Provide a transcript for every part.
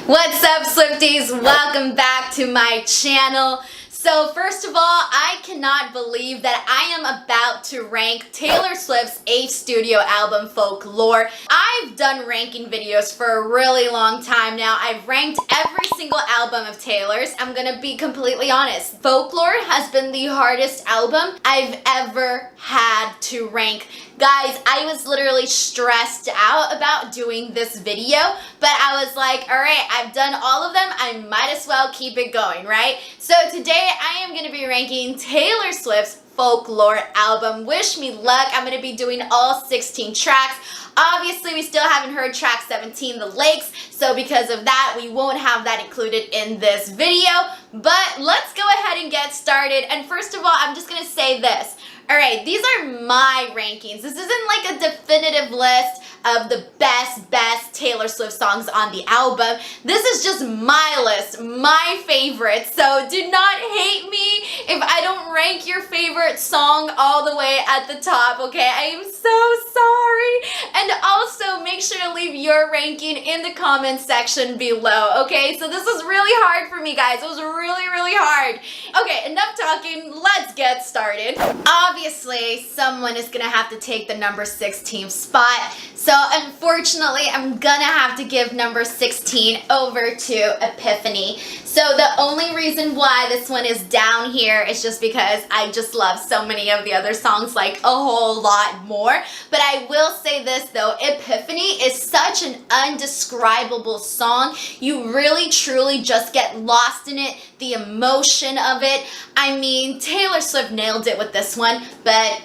What's up, Swifties? Welcome back to my channel. So first of all, I cannot believe that I am about to rank Taylor Swift's 8th studio album, Folklore. I've done ranking videos for a really long time now. I've ranked every single album of Taylor's. I'm gonna be completely honest. Folklore has been the hardest album I've ever had to rank. Guys, I was literally stressed out about doing this video, but I was like, all right, I've done all of them. I might as well keep it going, right? So today I am going to be ranking Taylor Swift's Folklore album. Wish me luck. I'm going to be doing all 16 tracks. Obviously, we still haven't heard track 17, The Lakes, so because of that, we won't have that included in this video, but let's go ahead and get started. And first of all, I'm just going to say this. All right, these are my rankings. This isn't like a definitive list of the best Taylor Swift songs on the album. This is just my list, my favorites. So do not hate me if I don't rank your favorite song all the way at the top, okay? I am so sorry. And also make sure to leave your ranking in the comments section below, okay? So this was really hard for me, guys. It was really hard. Okay, enough talking. Let's get started. Obviously, someone is gonna have to take the number 16 spot. So unfortunately, I'm gonna have to give number 16 over to Epiphany. So the only reason why this one is down here is just because I just love so many of the other songs like a whole lot more. But I will say this though, Epiphany is such an undescribable song. You really truly just get lost in it, the emotion of it. I mean, Taylor Swift nailed it with this one, but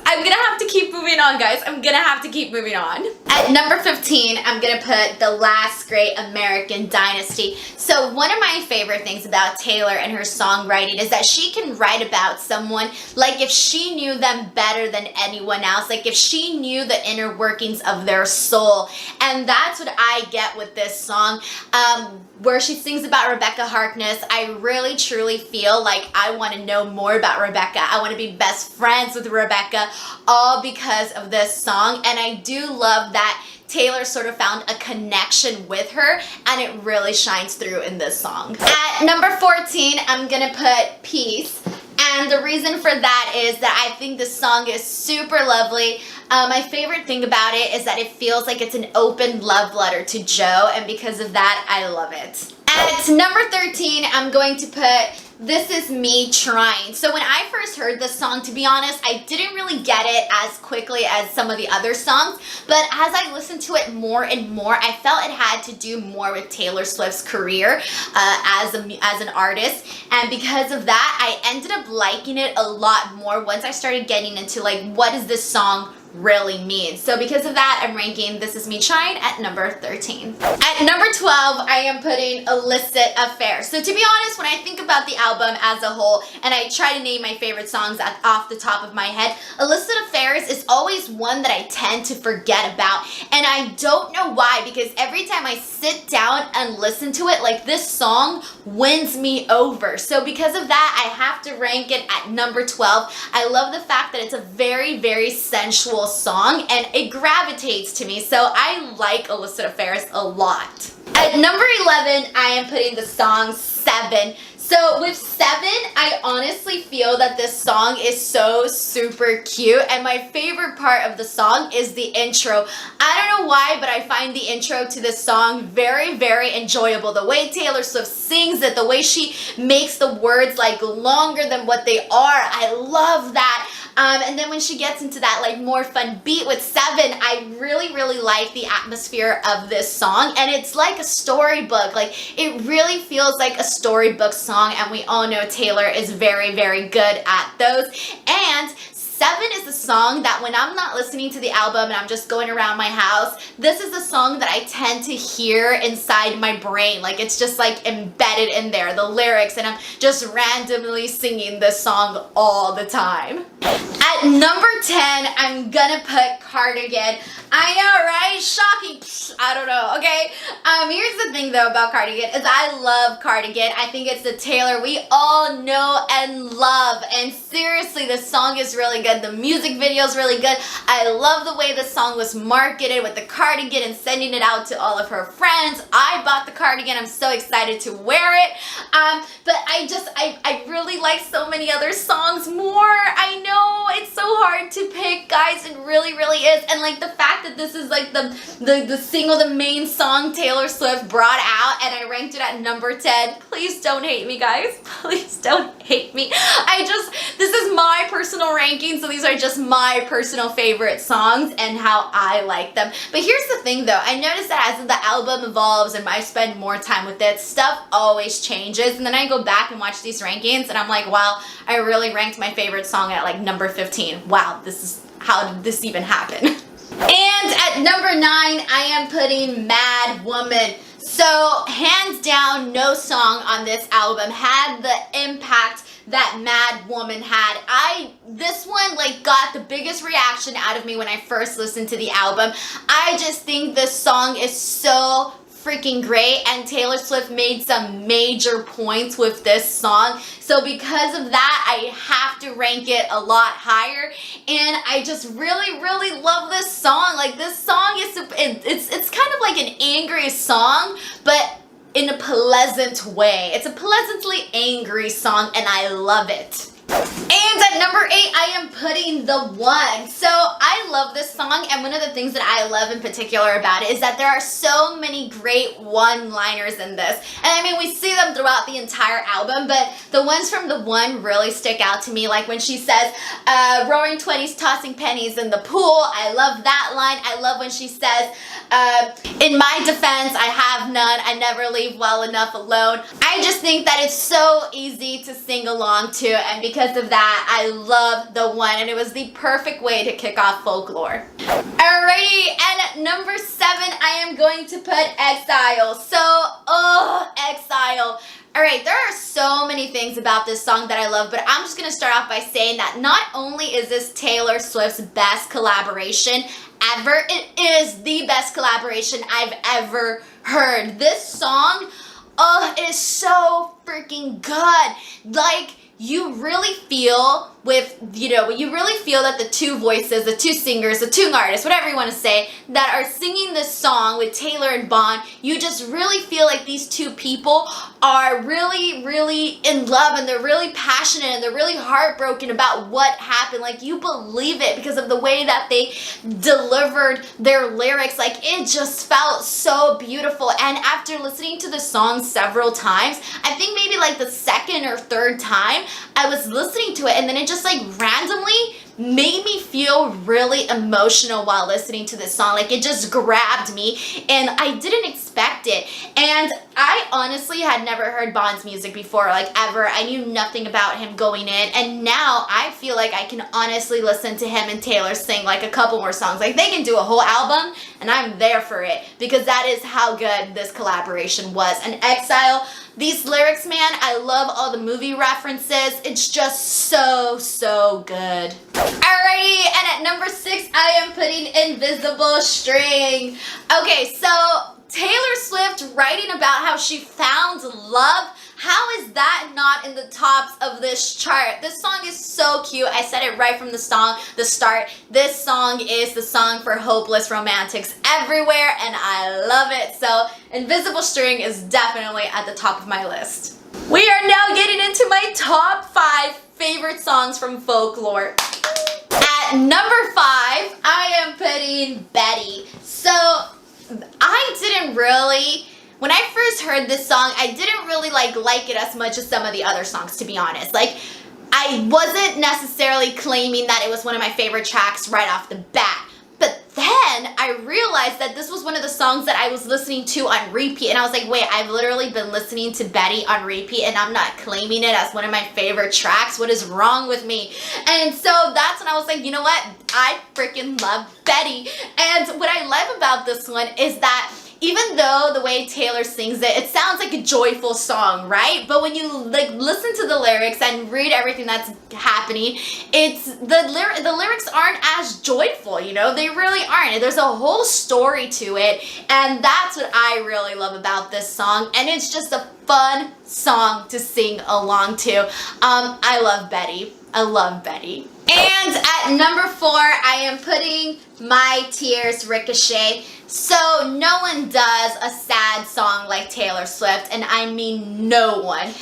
I'm gonna have to keep moving on, guys. I'm gonna have to keep moving on. At number 15, I'm gonna put The Last Great American Dynasty. So one of my favorite things about Taylor and her songwriting is that she can write about someone like if she knew them better than anyone else, like if she knew the inner workings of their soul. And that's what I get with this song. Where she sings about Rebecca Harkness, I really truly feel like I want to know more about Rebecca. I want to be best friends with Rebecca, all because of this song. And I do love that Taylor sort of found a connection with her, and it really shines through in this song. At number 14, I'm gonna put Peace. And the reason for that is that I think this song is super lovely. My favorite thing about it is that it feels like it's an open love letter to Joe, and because of that, I love it. At number 13, I'm going to put This Is Me Trying. So when I first heard this song, to be honest, I didn't really get it as quickly as some of the other songs, but as I listened to it more and more, I felt it had to do more with Taylor Swift's career as an artist, and because of that, I ended up liking it a lot more once I started getting into like, what does this song really mean? So because of that, I'm ranking This Is Me Trying at number 13. At number 12, I am putting Illicit Affair. So to be honest, when I think about the album as a whole and I try to name my favorite songs off the top of my head, Illicit Affairs is always one that I tend to forget about. And I don't know why, because every time I sit down and listen to it, like this song wins me over. So because of that, I have to rank it at number 12. I love the fact that it's a very sensual song and it gravitates to me, so I like Illicit Affairs a lot. At number 11, I am putting the song 7. So with 7, I honestly feel that this song is so super cute, and my favorite part of the song is the intro. I don't know why, but I find the intro to this song very enjoyable. The way Taylor Swift sings it, the way she makes the words like longer than what they are, I love that. And then when she gets into that like more fun beat with 7, I really like the atmosphere of this song, and it's like a storybook. Like it really feels like a storybook song, and we all know Taylor is very good at those. And 7 is the song that when I'm not listening to the album and I'm just going around my house, this is the song that I tend to hear inside my brain. Like it's just like embedded in there, the lyrics, and I'm just randomly singing this song all the time. At number 10, I'm gonna put Cardigan. I know, right? Shocking. Psh, I don't know, okay? Here's the thing, though, about Cardigan, is I love Cardigan. I think it's the Taylor we all know and love. And seriously, the song is really good. The music video is really good. I love the way the song was marketed with the cardigan and sending it out to all of her friends. I bought the cardigan. I'm so excited to wear it. But I really like so many other songs more. I know, it's so hard to pick, guys. It really, really is. And like the fact that this is like the single, the main song Taylor Swift brought out, and I ranked it at number 10. Please don't hate me, guys. Please don't hate me. This is my personal ranking, so these are just my personal favorite songs and how I like them. But here's the thing, though. I noticed that as the album evolves and I spend more time with it, stuff always changes. And then I go back and watch these rankings, and I'm like, wow, I really ranked my favorite song at like number 15. Wow, how did this even happen? And at number 9, I am putting Mad Woman. So hands down, no song on this album had the impact that Mad Woman had. This one like got the biggest reaction out of me when I first listened to the album. I just think this song is so freaking great, and Taylor Swift made some major points with this song. So because of that, I have to rank it a lot higher. And I just really, really love this song. Like, this song is, it's kind of like an angry song, but in a pleasant way. It's a pleasantly angry song, and I love it. And at number 8, I am putting The One. So I love this song, and one of the things that I love in particular about it is that there are so many great one-liners in this. And I mean, we see them throughout the entire album, but the ones from The One really stick out to me. Like when she says, roaring 20s, tossing pennies in the pool. I love that line. I love when she says, in my defense, I have none. I never leave well enough alone. I just think that it's so easy to sing along to, and because of that, I love The One, and it was the perfect way to kick off Folklore. Alrighty, and at number 7, I am going to put Exile. So, Exile. Alright, there are so many things about this song that I love, but I'm just going to start off by saying that not only is this Taylor Swift's best collaboration ever, it is the best collaboration I've ever heard. This song, it is so freaking good. Like, you really feel that the two voices, the two singers, the two artists, whatever you want to say, that are singing this song with Taylor and Bond, you just really feel like these two people are really, really in love, and they're really passionate, and they're really heartbroken about what happened. Like, you believe it because of the way that they delivered their lyrics. Like, it just felt so beautiful. And after listening to the song several times, I think maybe like the second or third time, I was listening to it, and then it just like randomly made me feel really emotional while listening to this song. Like, it just grabbed me, and I didn't expect it. And I honestly had never heard Bond's music before, like ever. I knew nothing about him going in, and now I feel like I can honestly listen to him and Taylor sing like a couple more songs. Like, they can do a whole album, and I'm there for it, because that is how good this collaboration was. And Exile, these lyrics, man, I love all the movie references. It's just so, so good. Alrighty, and at number 6, I am putting Invisible String. Okay, so Taylor Swift writing about how she found love. How is that not in the tops of this chart? This song is so cute. I said it right from the start. This song is the song for hopeless romantics everywhere, and I love it. So Invisible String is definitely at the top of my list. We are now getting into my top 5 favorite songs from Folklore. At number 5, I am putting Betty. So I didn't really, when I first heard this song, I didn't really like it as much as some of the other songs, to be honest. Like, I wasn't necessarily claiming that it was one of my favorite tracks right off the bat. But then I realized that this was one of the songs that I was listening to on repeat, and I was like, wait, I've literally been listening to Betty on repeat, and I'm not claiming it as one of my favorite tracks. What is wrong with me? And so that's when I was like, you know what? I freaking love Betty. And what I love about this one is that even though the way Taylor sings it, it sounds like a joyful song, right? But when you like listen to the lyrics and read everything that's happening, it's the lyrics aren't as joyful, you know? They really aren't. There's a whole story to it, and that's what I really love about this song, and it's just a fun song to sing along to. I love Betty. I love Betty. And at number 4, I am putting My Tears Ricochet. So no one does a sad song like Taylor Swift, and I mean no one.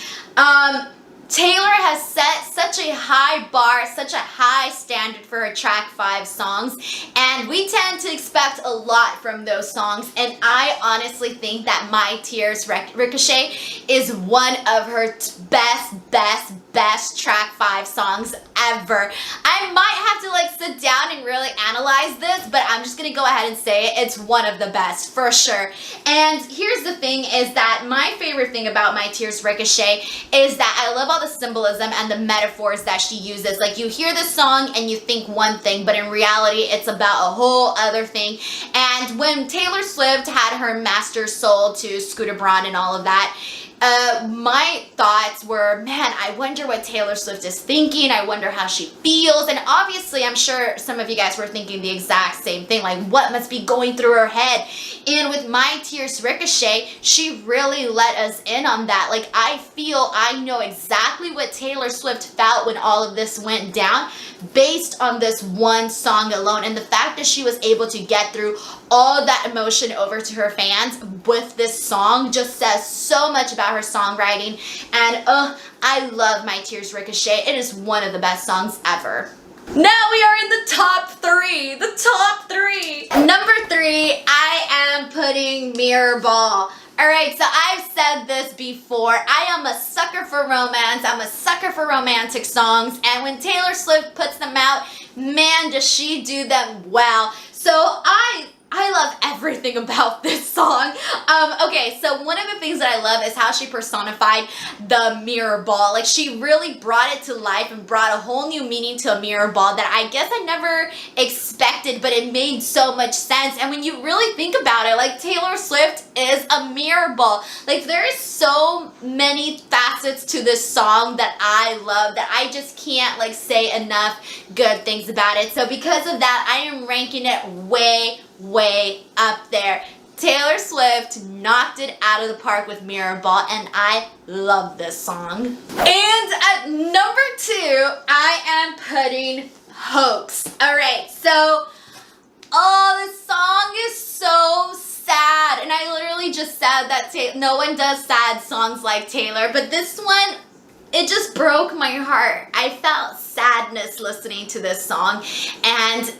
Taylor has set such a high bar, such a high standard for her track 5 songs, and we tend to expect a lot from those songs, and I honestly think that My Tears Ricochet is one of her best track 5 songs ever. I might have to like sit down and really analyze this, but I'm just gonna go ahead and say it. It's one of the best for sure. And here's the thing is that my favorite thing about My Tears Ricochet is that I love all the symbolism and the metaphors that she uses. Like you hear the song and you think one thing, but in reality it's about a whole other thing. And when Taylor Swift had her master soul to Scooter Braun and all of that, my thoughts were, man, I wonder what Taylor Swift is thinking. I wonder how she feels. And obviously, I'm sure some of you guys were thinking the exact same thing, like what must be going through her head. And with My Tears Ricochet, she really let us in on that. Like I know exactly what Taylor Swift felt when all of this went down based on this one song alone. And the fact that she was able to get through all that emotion over to her fans with this song just says so much about her songwriting. And I love My Tears Ricochet. It is one of the best songs ever. Now we are in the top 3. The top 3. Number 3, I am putting Mirror Ball. Alright, so I've said this before. I am a sucker for romance. I'm a sucker for romantic songs. And when Taylor Swift puts them out, man, does she do them well. So I love everything about this song. Okay, so one of the things that I love is how she personified the mirror ball. Like she really brought it to life and brought a whole new meaning to a mirror ball that I guess I never expected, but it made so much sense. And when you really think about it, like Taylor Swift is a mirror ball. Like there is so many facets to this song that I love that I just can't like say enough good things about it. So because of that, I am ranking it way up there. Taylor Swift knocked it out of the park with Mirror Ball, and I love this song. And at number 2, I am putting Hoax. Alright, so, this song is so sad, and I literally just said that no one does sad songs like Taylor, but this one, it just broke my heart. I felt sadness listening to this song, and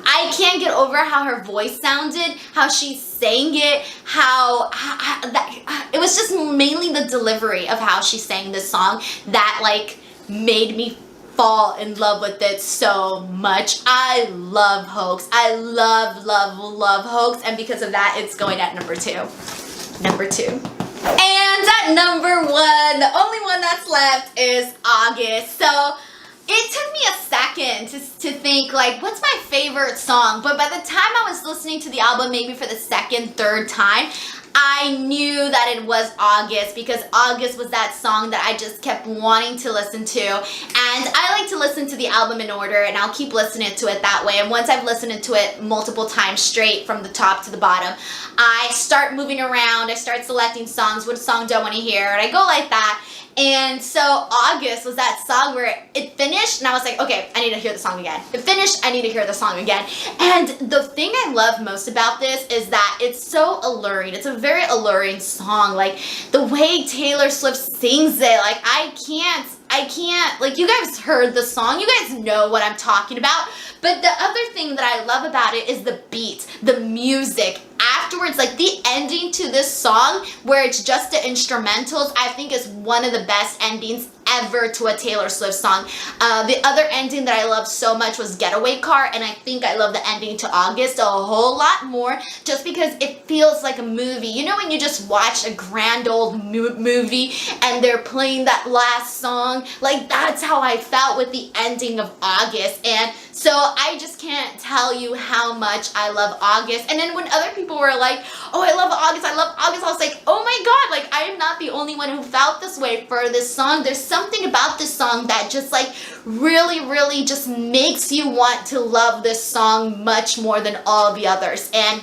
I can't get over how her voice sounded, how she sang it, it was just mainly the delivery of how she sang this song that like made me fall in love with it so much. I love Hoax. I love Hoax, and because of that, it's going at number 2. Number 2. And at number 1, the only one that's left is August. So it took me a second to think, like, what's my favorite song? But by the time I was listening to the album, maybe for the second, third time, I knew that it was August, because August was that song that I just kept wanting to listen to. And I like to listen to the album in order, and I'll keep listening to it that way. And once I've listened to it multiple times straight from the top to the bottom, I start moving around, I start selecting songs, what song do I want to hear, and I go like that. And so August was that song where it finished and I was like, okay, I need to hear the song again. It finished, I need to hear the song again. And the thing I love most about this is that it's so alluring. It's a very alluring song. Like the way Taylor Swift sings it, like I can't, like you guys heard the song, you guys know what I'm talking about. But the other thing that I love about it is the beat, the music. Afterwards, like the ending to this song where it's just the instrumentals, I think is one of the best endings ever to a Taylor Swift song. The other ending that I loved so much was Getaway Car, and I think I love the ending to August a whole lot more just because it feels like a movie. You know when you just watch a grand old movie and they're playing that last song? Like, that's how I felt with the ending of August. And so I just can't tell you how much I love August. And then when other people were like, oh, I love August, I love August, I was like, oh my god, like I am not the only one who felt this way for this song. There's something about this song that just like really just makes you want to love this song much more than all the others. And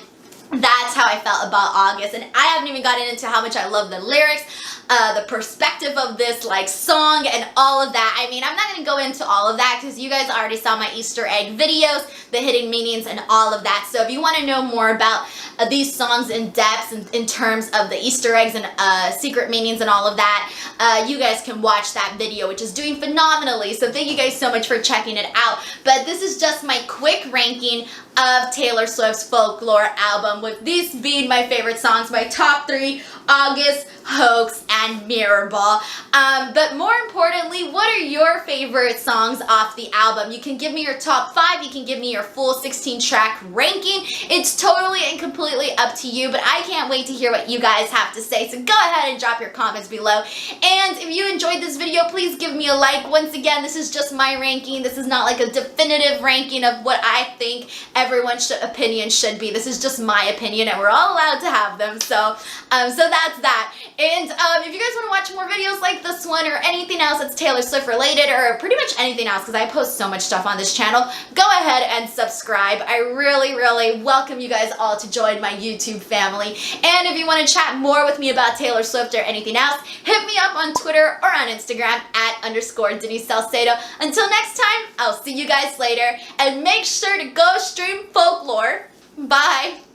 that's how I felt about August. And I haven't even gotten into how much I love the lyrics, the perspective of this like song and all of that. I mean, I'm not going to go into all of that because you guys already saw my Easter egg videos, the hidden meanings and all of that. So if you want to know more about these songs in depth in terms of the Easter eggs and secret meanings and all of that, you guys can watch that video, which is doing phenomenally. So thank you guys so much for checking it out. But this is just my quick ranking of Taylor Swift's Folklore album, with these being my favorite songs, my top 3, August, Hoax, and Mirror Ball. But more importantly, what are your favorite songs off the album? You can give me your top 5, you can give me your full 16-track ranking. It's totally and completely up to you, but I can't wait to hear what you guys have to say. So go ahead and drop your comments below. And if you enjoyed this video, please give me a like. Once again, this is just my ranking. This is not like a definitive ranking of what I think everyone's opinion should be. This is just my opinion, and we're all allowed to have them. So that's that. And if you guys want to watch more videos like this one or anything else that's Taylor Swift related, or pretty much anything else, because I post so much stuff on this channel, go ahead and subscribe. I really welcome you guys all to join my YouTube family. And if you want to chat more with me about Taylor Swift or anything else, hit me up on Twitter or on Instagram @ Denise Salcedo. Until next time, I'll see you guys later, and make sure to go stream Folklore. Bye.